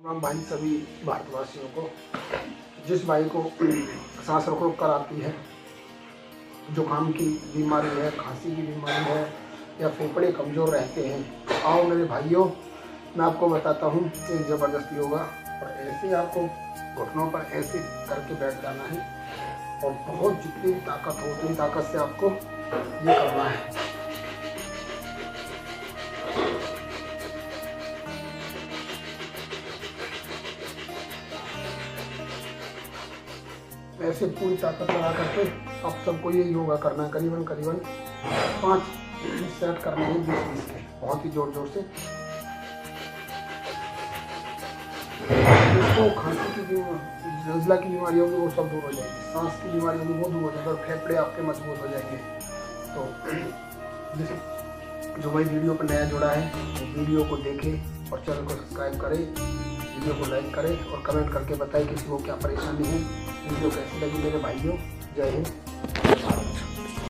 राम भाई सभी भारतवासियों को। जिस भाई को सांस रोक कर आती है, जुकाम की बीमारी है, खांसी की बीमारी है या फेफड़े कमज़ोर रहते हैं, आओ मेरे भाइयों, मैं आपको बताता हूँ एक ज़बरदस्त योगा। और ऐसे आपको घुटनों पर ऐसे करके बैठ जाना है और बहुत जितनी ताकत हो उतनी ताकत से आपको ये करना है। ऐसे पूरी ताकत लगा करके आप सबको ये योगा करना है। करीबन 5 सेट करने हैं 20-20 के, बहुत ही जोर जोर से। जिसको खांसी की नज़ला की बीमारी होगी वो सब दूर हो जाएगी, सांस की बीमारी होगी वो दूर हो जाएगी और फेफड़े आपके मजबूत हो जाएंगे। तो जैसे जो भाई वीडियो पर नया जुड़ा है वो वीडियो को देखे और चैनल को सब्सक्राइब करे, वीडियो को लाइक करें और कमेंट करके बताएं किसी को क्या परेशानी है, वीडियो कैसी लगी मेरे भाइयों। जय हिंद, जय भारत।